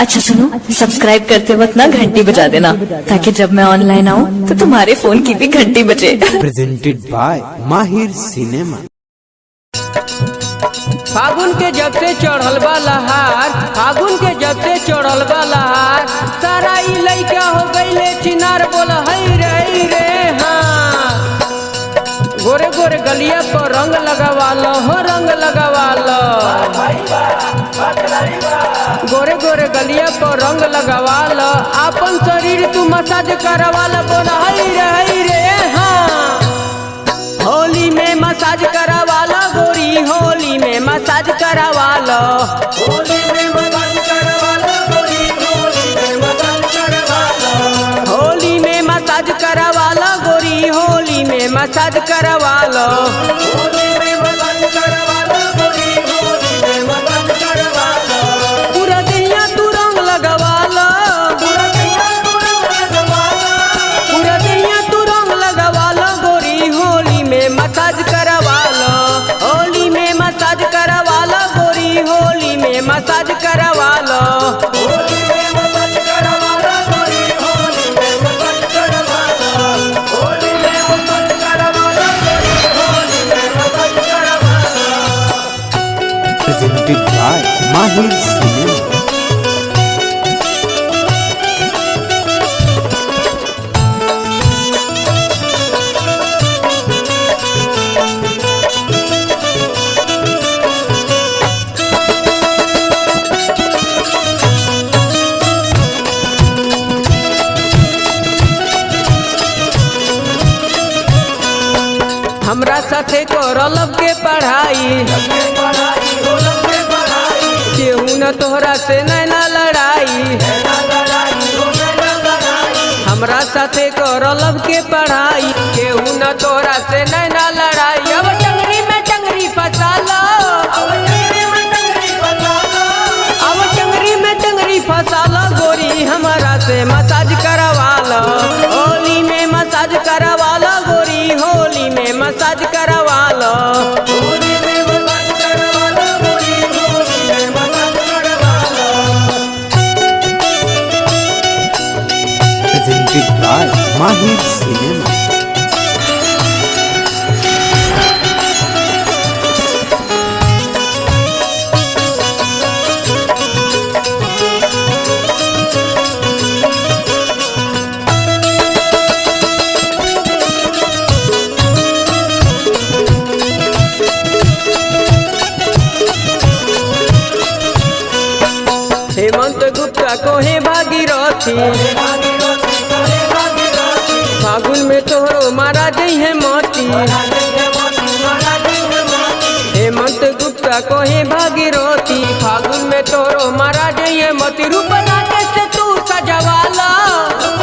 अच्छा सुनो, सब्सक्राइब करते वक्त ना घंटी बजा देना, ताकि जब मैं ऑनलाइन आऊँ तो तुम्हारे फोन की भी घंटी बजे। प्रेजेंटेड बाय माहिर सिनेमा। फागुन के जब से चढ़ल बा लहार, फागुन के जब से चढ़ल बा लहार, सारा ई लइका हो गईले चिनार, बोल हई रे हाँ। गोरे गोरे गलिया पर रंग लगावाल हो, रंग लगावाल, गोरे गोरे गलिया पर रंग लगावाल, आपन शरीर तू मसाज करवाल, बोल हई रे हाँ। होली में मसाज करवाला गोरी, होली में मसाज करवाला, होली में मसाज करवाला गोरी, होली में मसाज करवाला, होली में मसाज करवाला गोरी, होली में मसाज करवाला, होली में मसाज करवाला गोरी, होली में मसाज करवाला। पूरा दुनिया तू रंग लगवाला, पूरा दुनिया तू रंग लगवाला, पूरा दुनिया तू रंग लगवाला गोरी, होली में मसाज करवाला, होली में मसाज करवाला गोरी, होली में मसाज करवाला, होली में मसाज करवाला गोरी, होली में मसाज करवाला, होली में मसाज करवाला गोरी, होली में मसाज करवाला। प्रेजेंटेड बाय माहिर सिनेमा। हमरा साथे करलब के पढ़ाई, केहू न तोहरा से नैना लड़ाई, हमरा साथे करलब के पढ़ाई, केहू न तोहरा से नैना लड़ाई। अब टंगरी में टंगरी फसाला, अब टंगरी में टंगरी फसाला, अब टंगरी में टंगरी फसाला गोरी, हमरा से मसाज करवाला, होली में मसाज करवाला गोरी, होली में मसाज करवाला, होली में मसाज करवाला गोरी, होली में मसाज करवाला। प्रेजेंटेड बाय माहिर सिनेमा। हेमंत गुप्ता कोहे भागीरथी, फागुन में तोहरो मारा जई है मोती, हेमंत गुप्ता कोहे भागीरथी, फागुन में तोहरो मारा जई है मोती। रूप राकेश से तू सजवाला, रूप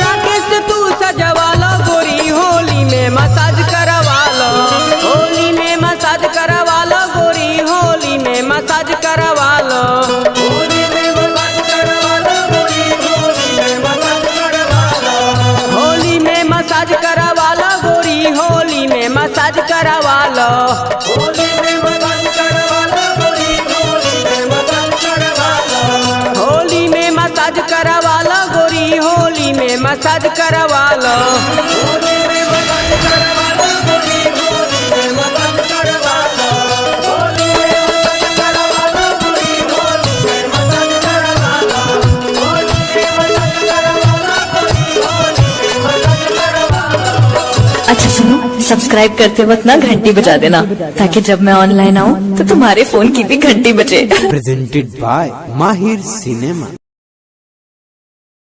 राकेश से तू सजवाला गोरी, होली में मसाज करवाला, होली में मसाज करवाला गोरी, होली में मसाज करवाला, होली में मसाज करवाला गोरी, होली में मसाज करवाला, होली में मसाज करवाला गोरी, होली में मसाज करवाला, होली में मसाज करवाला गोरी, होली में मसाज करवाला, होली में मसाज करवाला गोरी, होली में मसाज करवाला, होली में मसाज करवाला गोरी, होली में मसाज करवाला, होली में मसाज करवाला गोरी, होली में मसाज करवाला, होली में मसाज करवाला गोरी, होली में मसाज करवाला। अच्छा सुनो, सब्सक्राइब करते वक्त ना घंटी बजा देना, ताकि जब मैं ऑनलाइन आऊँ तो तुम्हारे फोन की भी घंटी बजे। प्रेजेंटेड बाय माहिर सिनेमा।